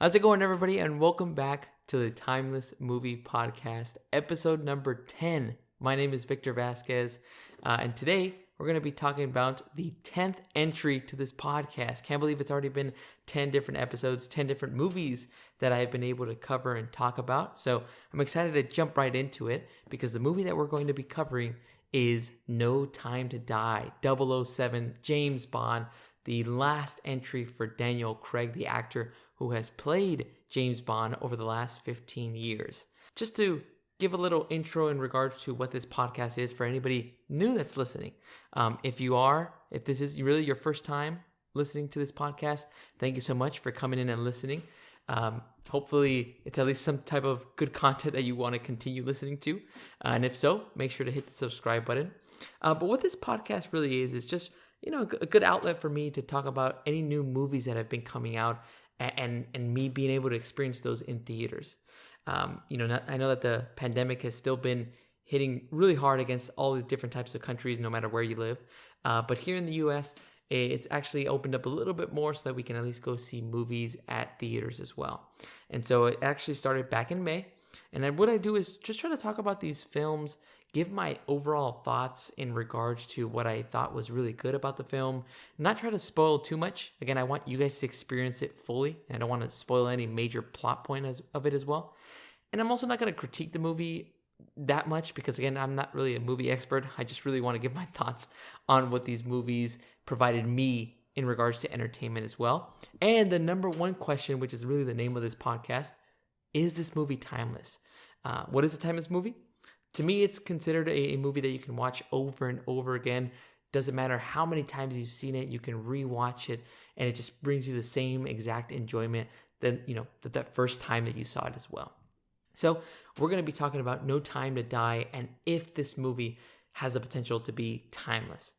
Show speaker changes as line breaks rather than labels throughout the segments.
How's it going, everybody? And welcome back to the Timeless Movie Podcast, episode number 10. My name is Victor Vasquez, and today we're going to be talking about the 10th entry to this podcast. Can't believe it's already been 10 different episodes, 10 different movies that I've been able to cover and talk about. So I'm excited to jump right into it because the movie that we're going to be covering is No Time to Die, 007, James Bond, the last entry for Daniel Craig, the actor who has played James Bond over the last 15 years. Just to give a little intro in regards to what this podcast is for anybody new that's listening. If this is really your first time listening to this podcast, thank you so much for coming in and listening. Hopefully it's at least some type of good content that you want to continue listening to. And if so, make sure to hit the subscribe button. But what this podcast really is just, a good outlet for me to talk about any new movies that have been coming out and me being able to experience those in theaters. I know that the pandemic has still been hitting really hard against all the different types of countries, no matter where you live. But here in the U.S., it's actually opened up a little bit more so that we can at least go see movies at theaters as well. And so it actually started back in May. And then what I do is just try to talk about these films, give my overall thoughts in regards to what I thought was really good about the film, not try to spoil too much. Again, I want you guys to experience it fully, and I don't want to spoil any major plot point of it as well. And I'm also not going to critique the movie that much because, again, I'm not really a movie expert. I just really want to give my thoughts on what these movies provided me in regards to entertainment as well. And the number one question, which is really the name of this podcast, is this movie timeless? What is a timeless movie? To me, it's considered a movie that you can watch over and over again. Doesn't matter how many times you've seen it, you can rewatch it, and it just brings you the same exact enjoyment that first time that you saw it as well. So we're going to be talking about No Time to Die and if this movie has the potential to be timeless.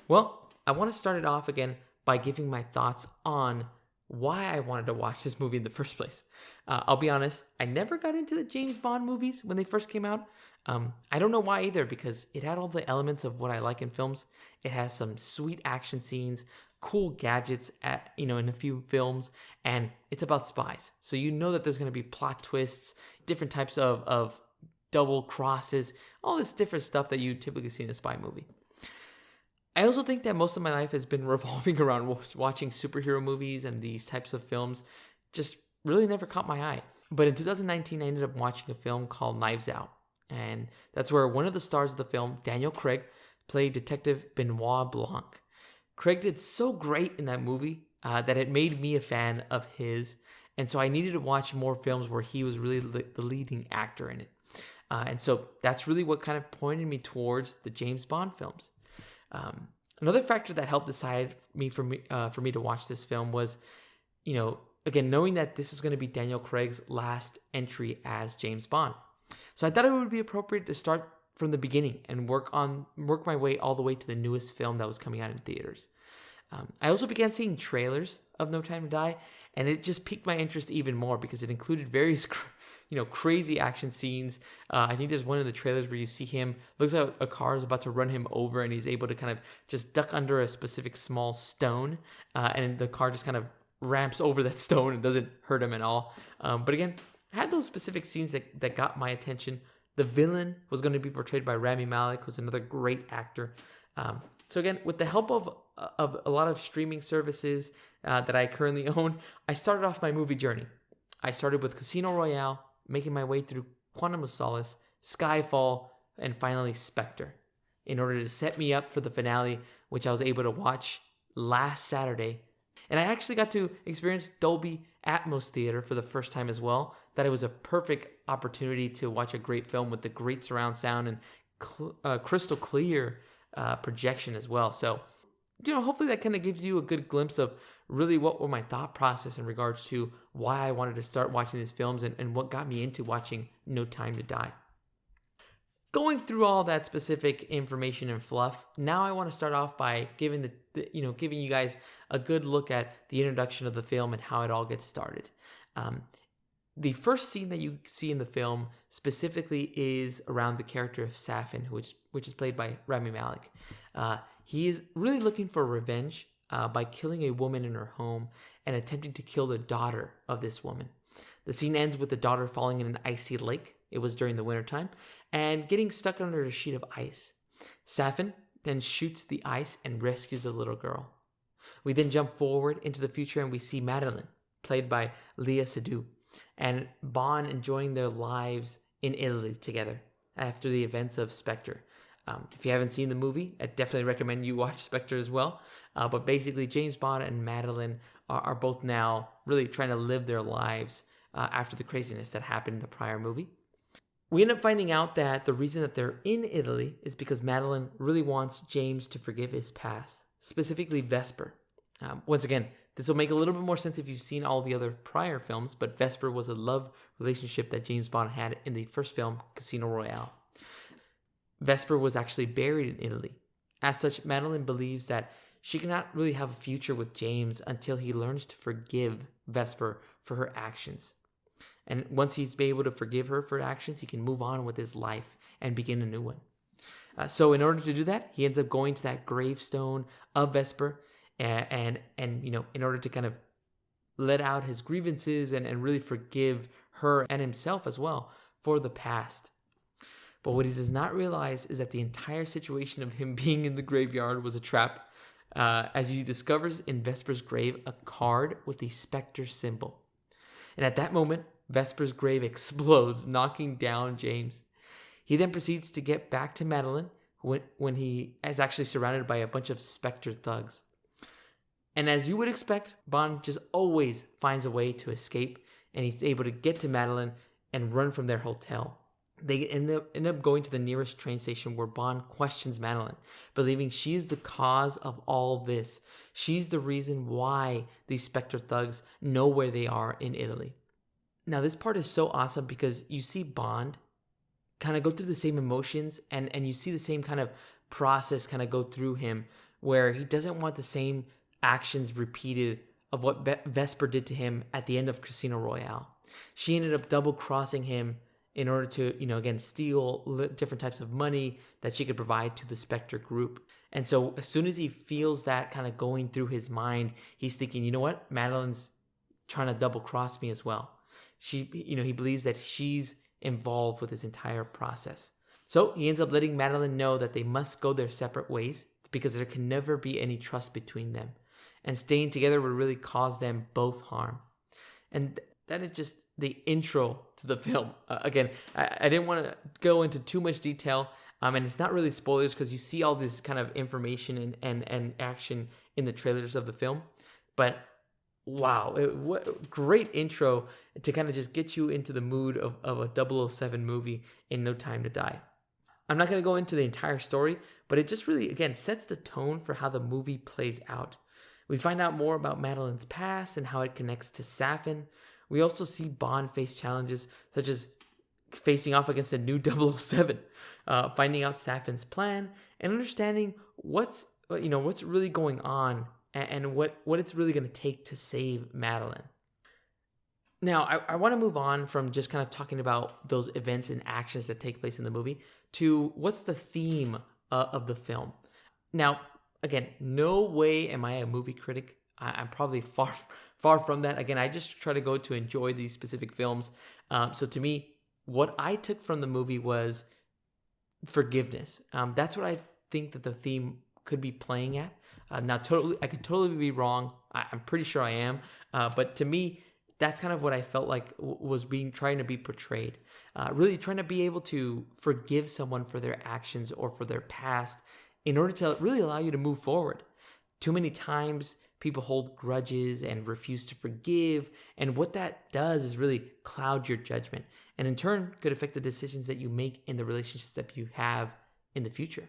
Well, I want to start it off again by giving my thoughts on why I wanted to watch this movie in the first place. I'll be honest, I never got into the James Bond movies when they first came out. I don't know why either, because it had all the elements of what I like in films. It has some sweet action scenes, cool gadgets in a few films, and it's about spies. So you know that there's going to be plot twists, different types of double crosses, all this different stuff that you typically see in a spy movie. I also think that most of my life has been revolving around watching superhero movies, and these types of films just really never caught my eye. But in 2019, I ended up watching a film called Knives Out. And that's where one of the stars of the film, Daniel Craig, played Detective Benoit Blanc. Craig did so great in that movie that it made me a fan of his. And so I needed to watch more films where he was really the leading actor in it. And so that's really what kind of pointed me towards the James Bond films. Another factor that helped decide for me to watch this film was, again, knowing that this was going to be Daniel Craig's last entry as James Bond. So I thought it would be appropriate to start from the beginning and work my way all the way to the newest film that was coming out in theaters. I also began seeing trailers of No Time to Die, and it just piqued my interest even more because it included various crazy action scenes. I think there's one in the trailers where you see him, looks like a car is about to run him over, and he's able to kind of just duck under a specific small stone, and the car just kind of ramps over that stone and doesn't hurt him at all. But again, I had those specific scenes that got my attention. The villain was going to be portrayed by Rami Malek, who's another great actor. So again, with the help of a lot of streaming services that I currently own, I started off my movie journey. I started with Casino Royale, making my way through Quantum of Solace, Skyfall, and finally Spectre, in order to set me up for the finale, which I was able to watch last Saturday. And I actually got to experience Dolby Atmos Theater for the first time as well. That it was a perfect opportunity to watch a great film with the great surround sound and crystal clear projection as well. So, hopefully that kind of gives you a good glimpse of really what were my thought process in regards to why I wanted to start watching these films and what got me into watching No Time to Die. Going through all that specific information and fluff, now I want to start off by giving giving you guys a good look at the introduction of the film and how it all gets started. The first scene that you see in the film specifically is around the character of Safin, which is played by Rami Malek. He is really looking for revenge by killing a woman in her home, and attempting to kill the daughter of this woman. The scene ends with the daughter falling in an icy lake. It was during the wintertime, and getting stuck under a sheet of ice. Safin then shoots the ice and rescues the little girl. We then jump forward into the future and we see Madeline, played by Leah Seydoux, and Bond enjoying their lives in Italy together after the events of Spectre. If you haven't seen the movie, I definitely recommend you watch Spectre as well. But basically, James Bond and Madeline are both now really trying to live their lives after the craziness that happened in the prior movie. We end up finding out that the reason that they're in Italy is because Madeline really wants James to forgive his past, specifically Vesper. Once again, this will make a little bit more sense if you've seen all the other prior films, but Vesper was a love relationship that James Bond had in the first film, Casino Royale. Vesper was actually buried in Italy. As such, Madeline believes that she cannot really have a future with James until he learns to forgive Vesper for her actions. And once he's been able to forgive her for her actions, he can move on with his life and begin a new one. So in order to do that, he ends up going to that gravestone of Vesper and in order to kind of let out his grievances and really forgive her and himself as well for the past. But what he does not realize is that the entire situation of him being in the graveyard was a trap, as he discovers in Vesper's grave a card with the Spectre symbol. And at that moment, Vesper's grave explodes, knocking down James. He then proceeds to get back to Madeline when he is actually surrounded by a bunch of Spectre thugs. And as you would expect, Bond just always finds a way to escape, and he's able to get to Madeline and run from their hotel. They end up going to the nearest train station where Bond questions Madeline, believing she's the cause of all this. She's the reason why these Spectre thugs know where they are in Italy. Now, this part is so awesome because you see Bond kind of go through the same emotions and you see the same kind of process kind of go through him where he doesn't want the same actions repeated of what Vesper did to him at the end of Casino Royale. She ended up double-crossing him in order to, again, steal different types of money that she could provide to the Spectre group. And so as soon as he feels that kind of going through his mind, he's thinking, you know what? Madeline's trying to double cross me as well. He believes that she's involved with this entire process. So he ends up letting Madeline know that they must go their separate ways because there can never be any trust between them. And staying together would really cause them both harm. And that is just the intro to the film. Again, I didn't want to go into too much detail, and it's not really spoilers because you see all this kind of information and action in the trailers of the film. But wow, what a great intro to kind of just get you into the mood of a 007 movie in No Time to Die. I'm not going to go into the entire story, but it just really, again, sets the tone for how the movie plays out. We find out more about Madeline's past and how it connects to Safin. We also see Bond face challenges such as facing off against a new 007, finding out Safin's plan, and understanding what's really going on and what it's really going to take to save Madeline. Now, I want to move on from just kind of talking about those events and actions that take place in the movie to what's the theme of the film. Now, again, no way am I a movie critic. I'm probably far from that. Again, I just try to go to enjoy these specific films. So to me, what I took from the movie was forgiveness. That's what I think that the theme could be playing at. I could totally be wrong. I'm pretty sure I am. But to me, that's kind of what I felt like was trying to be portrayed. Really trying to be able to forgive someone for their actions or for their past in order to really allow you to move forward. Too many times, people hold grudges and refuse to forgive. And what that does is really cloud your judgment. And in turn, could affect the decisions that you make in the relationships that you have in the future.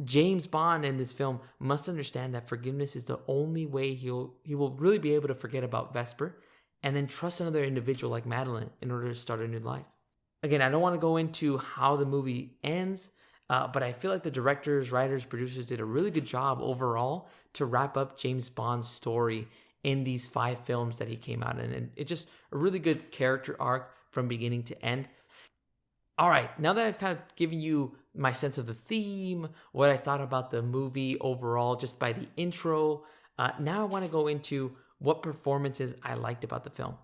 James Bond in this film must understand that forgiveness is the only way he will really be able to forget about Vesper and then trust another individual like Madeline in order to start a new life. Again, I don't want to go into how the movie ends, but I feel like the directors, writers, producers did a really good job overall to wrap up James Bond's story in these 5 films that he came out in. And it's just a really good character arc from beginning to end. All right, now that I've kind of given you my sense of the theme, what I thought about the movie overall just by the intro, now I want to go into what performances I liked about the film.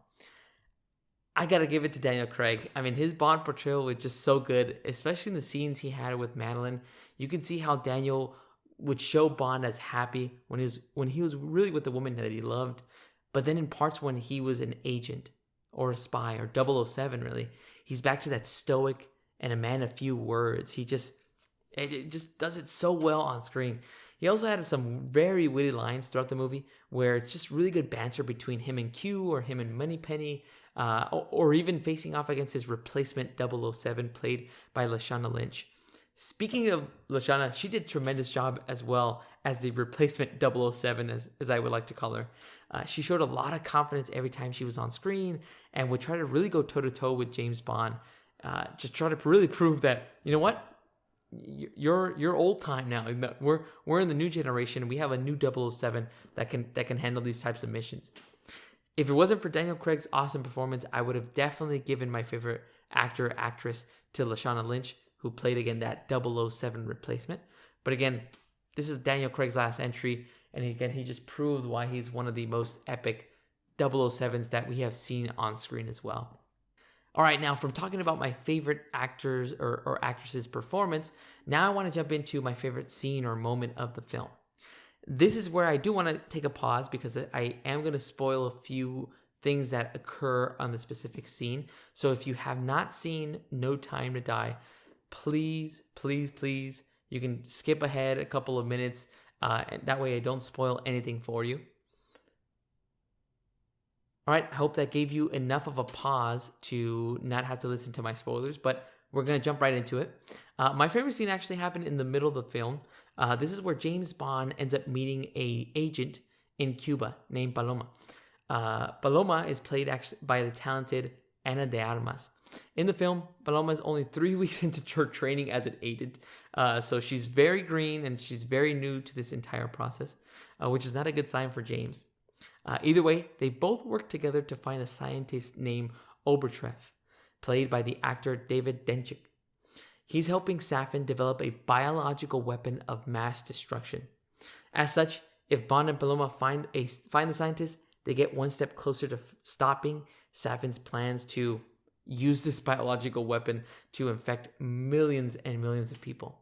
I gotta give it to Daniel Craig. I mean, his Bond portrayal was just so good, especially in the scenes he had with Madeline. You can see how Daniel would show Bond as happy when he was really with the woman that he loved, but then in parts when he was an agent or a spy or 007, really, he's back to that stoic and a man of few words. It just does it so well on screen. He also had some very witty lines throughout the movie where it's just really good banter between him and Q or him and Moneypenny, or even facing off against his replacement 007 played by Lashana Lynch. Speaking of Lashana, she did a tremendous job as well as the replacement 007, as I would like to call her. She showed a lot of confidence every time she was on screen and would try to really go toe-to-toe with James Bond. Just try to really prove that, you know what? You're old time now. We're in the new generation. We have a new 007 that can handle these types of missions. If it wasn't for Daniel Craig's awesome performance, I would have definitely given my favorite actor or actress to Lashana Lynch, who played again that 007 replacement. But again, this is Daniel Craig's last entry, and again he just proved why he's one of the most epic 007s that we have seen on screen as well. All right, now from talking about my favorite actors or actresses' performance, now I want to jump into my favorite scene or moment of the film. This is where I do want to take a pause because I am going to spoil a few things that occur on the specific scene. So if you have not seen No Time to Die, please, please, please, you can skip ahead a couple of minutes. And that way I don't spoil anything for you. All right, I hope that gave you enough of a pause to not have to listen to my spoilers, but we're going to jump right into it. My favorite scene actually happened in the middle of the film. This is where James Bond ends up meeting an agent in Cuba named Paloma. Paloma is played actually by the talented Ana de Armas. In the film, Paloma is only 3 weeks into her training as an agent, so she's very green and she's very new to this entire process, which is not a good sign for James. Either way, they both work together to find a scientist named Obertreff, played by the actor David Denchik. He's helping Safin develop a biological weapon of mass destruction. As such, if Bond and Paloma find the scientist, they get one step closer to stopping Safin's plans to use this biological weapon to infect millions and millions of people.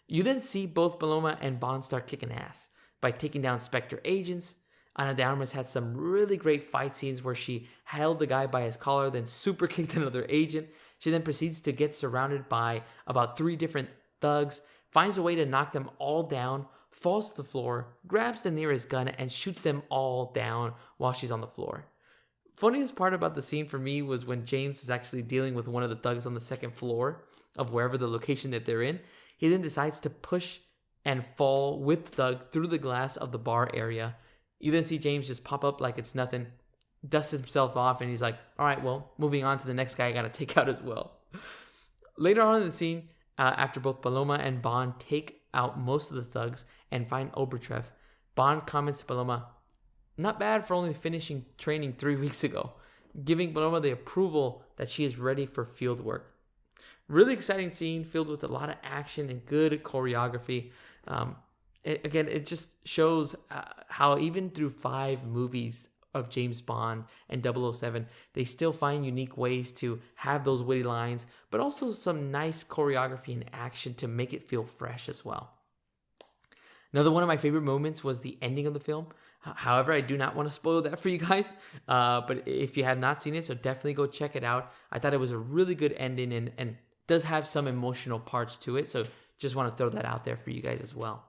You then see both Paloma and Bond start kicking ass by taking down Spectre agents. Ana de Armas had some really great fight scenes where she held the guy by his collar, then super kicked another agent. She then proceeds to get surrounded by about 3 different thugs, finds a way to knock them all down, falls to the floor, grabs the nearest gun, and shoots them all down while she's on the floor. Funniest part about the scene for me was when James is actually dealing with one of the thugs on the second floor of wherever the location that they're in. He then decides to push and fall with the thug through the glass of the bar area. You then see James just pop up like it's nothing, dusts himself off, and he's like, all right, well, moving on to the next guy I got to take out as well. Later on in the scene, after both Paloma and Bond take out most of the thugs and find Obertreff, Bond comments to Paloma, not bad for only finishing training 3 weeks ago, giving Paloma the approval that she is ready for field work. Really exciting scene filled with a lot of action and good choreography. It just shows how even through 5 movies of James Bond and 007, they still find unique ways to have those witty lines, but also some nice choreography and action to make it feel fresh as well. Another one of my favorite moments was the ending of the film. However, I do not want to spoil that for you guys, but if you have not seen it, so definitely go check it out. I thought it was a really good ending and does have some emotional parts to it, so just want to throw that out there for you guys as well.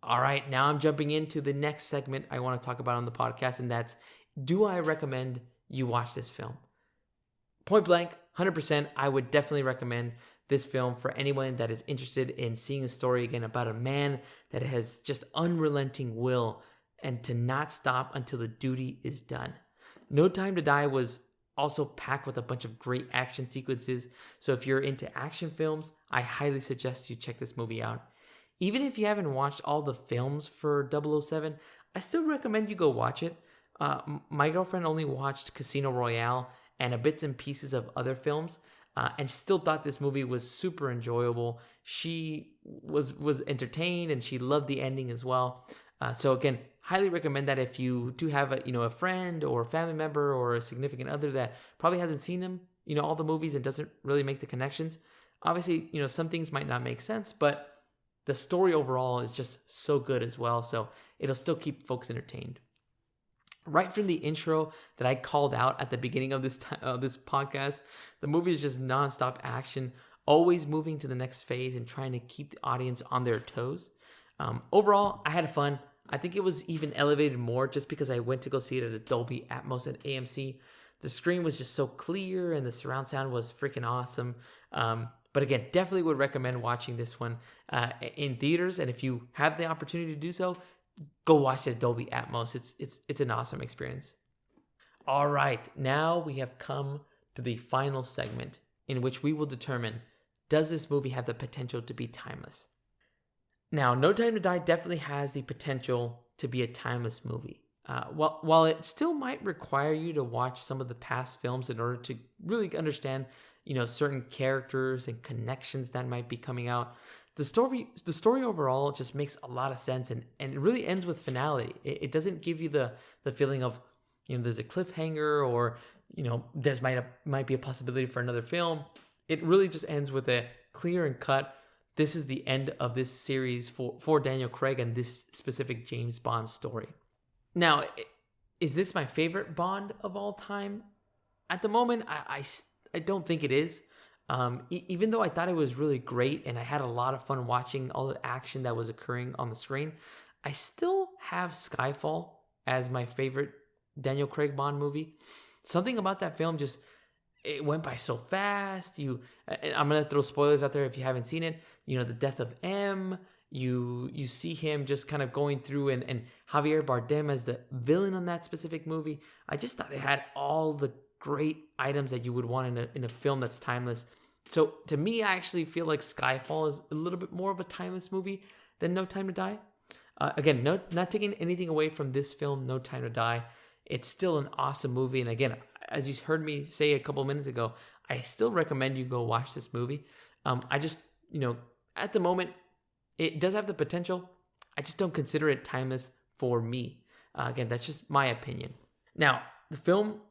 All right, now I'm jumping into the next segment I want to talk about on the podcast, and that's, do I recommend you watch this film? Point blank, 100%, I would definitely recommend this film for anyone that is interested in seeing a story again about a man that has just unrelenting will and to not stop until the duty is done. No Time to Die was also packed with a bunch of great action sequences, so if you're into action films, I highly suggest you check this movie out. Even if you haven't watched all the films for 007, I still recommend you go watch it. My girlfriend only watched Casino Royale and a bits and pieces of other films, and still thought this movie was super enjoyable. She was entertained and she loved the ending as well. So again, highly recommend that if you do have a friend or a family member or a significant other that probably hasn't seen them, all the movies and doesn't really make the connections. Obviously, some things might not make sense, but the story overall is just so good as well. So it'll still keep folks entertained. Right from the intro that I called out at the beginning of this podcast, the movie is just nonstop action, always moving to the next phase and trying to keep the audience on their toes. Overall, I had fun. I think it was even elevated more just because I went to go see it at a Dolby Atmos at AMC. The screen was just so clear and the surround sound was freaking awesome. But again, definitely would recommend watching this one in theaters. And if you have the opportunity to do so, go watch it at Dolby Atmos. It's an awesome experience. All right, now we have come to the final segment in which we will determine, does this movie have the potential to be timeless? Now, No Time to Die definitely has the potential to be a timeless movie. While it still might require you to watch some of the past films in order to really understand, certain characters and connections that might be coming out, the story overall just makes a lot of sense and it really ends with finality. It doesn't give you the feeling of, there's a cliffhanger or, there's might be a possibility for another film. It really just ends with a clear and cut, this is the end of this series for Daniel Craig and this specific James Bond story. Now, is this my favorite Bond of all time? At the moment, I don't think it is. Even though I thought it was really great and I had a lot of fun watching all the action that was occurring on the screen, I still have Skyfall as my favorite Daniel Craig Bond movie. Something about that film it went by so fast. I'm going to throw spoilers out there if you haven't seen it. The death of M, you see him just kind of going through and Javier Bardem as the villain on that specific movie. I just thought it had all the great items that you would want in a film that's timeless. So to me, I actually feel like Skyfall is a little bit more of a timeless movie than No Time to Die. Again, not taking anything away from this film, No Time to Die. It's still an awesome movie. And again, as you heard me say a couple minutes ago, I still recommend you go watch this movie. I just, at the moment, it does have the potential. I just don't consider it timeless for me. Again, that's just my opinion. Now, the film,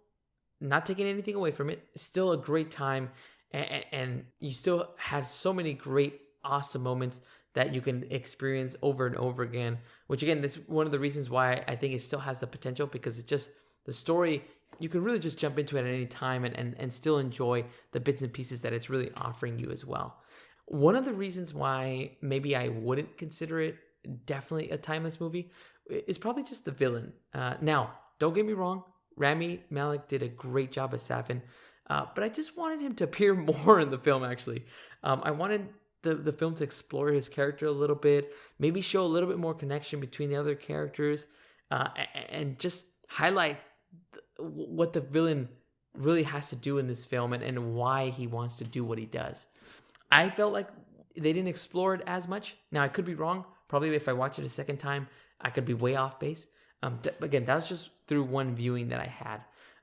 not taking anything away from it, is still a great time. And you still had so many great, awesome moments that you can experience over and over again. Which again, this is one of the reasons why I think it still has the potential, because it's just the story, you can really just jump into it at any time and still enjoy the bits and pieces that it's really offering you as well. One of the reasons why maybe I wouldn't consider it definitely a timeless movie is probably just the villain. Now, don't get me wrong, Rami Malek did a great job as Safin, but I just wanted him to appear more in the film, actually. I wanted the film to explore his character a little bit, maybe show a little bit more connection between the other characters, and just highlight what the villain really has to do in this film and why he wants to do what he does. I felt like they didn't explore it as much. Now, I could be wrong. Probably if I watch it a second time, I could be way off base. Again, that was just through one viewing that I had.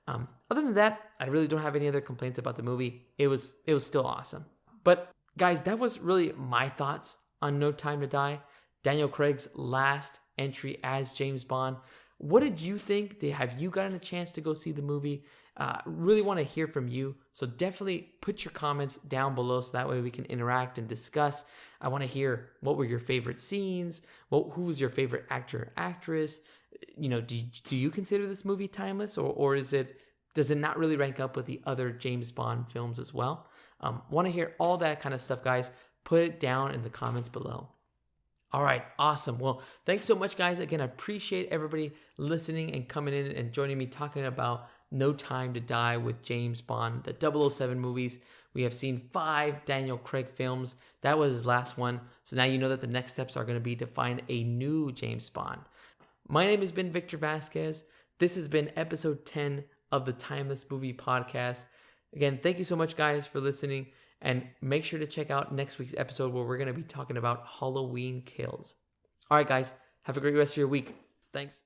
Other than that, I really don't have any other complaints about the movie. It was still awesome. But guys, that was really my thoughts on No Time to Die, Daniel Craig's last entry as James Bond. What did you think? Have you gotten a chance to go see the movie? Really want to hear from you. So definitely put your comments down below so that way we can interact and discuss. I want to hear, what were your favorite scenes? Who was your favorite actor or actress? Do you consider this movie timeless, or does it not really rank up with the other James Bond films as well? Want to hear all that kind of stuff, guys. Put it down in the comments below. All right, awesome. Well, thanks so much, guys. Again, I appreciate everybody listening and coming in and joining me talking about No Time to Die with James Bond, the 007 movies. We have seen 5 Daniel Craig films. That was his last one. So now you know that the next steps are going to be to find a new James Bond. My name has been Victor Vasquez. This has been episode 10 of the Timeless Movie Podcast. Again, thank you so much, guys, for listening. And make sure to check out next week's episode where we're going to be talking about Halloween Kills. All right, guys, have a great rest of your week. Thanks.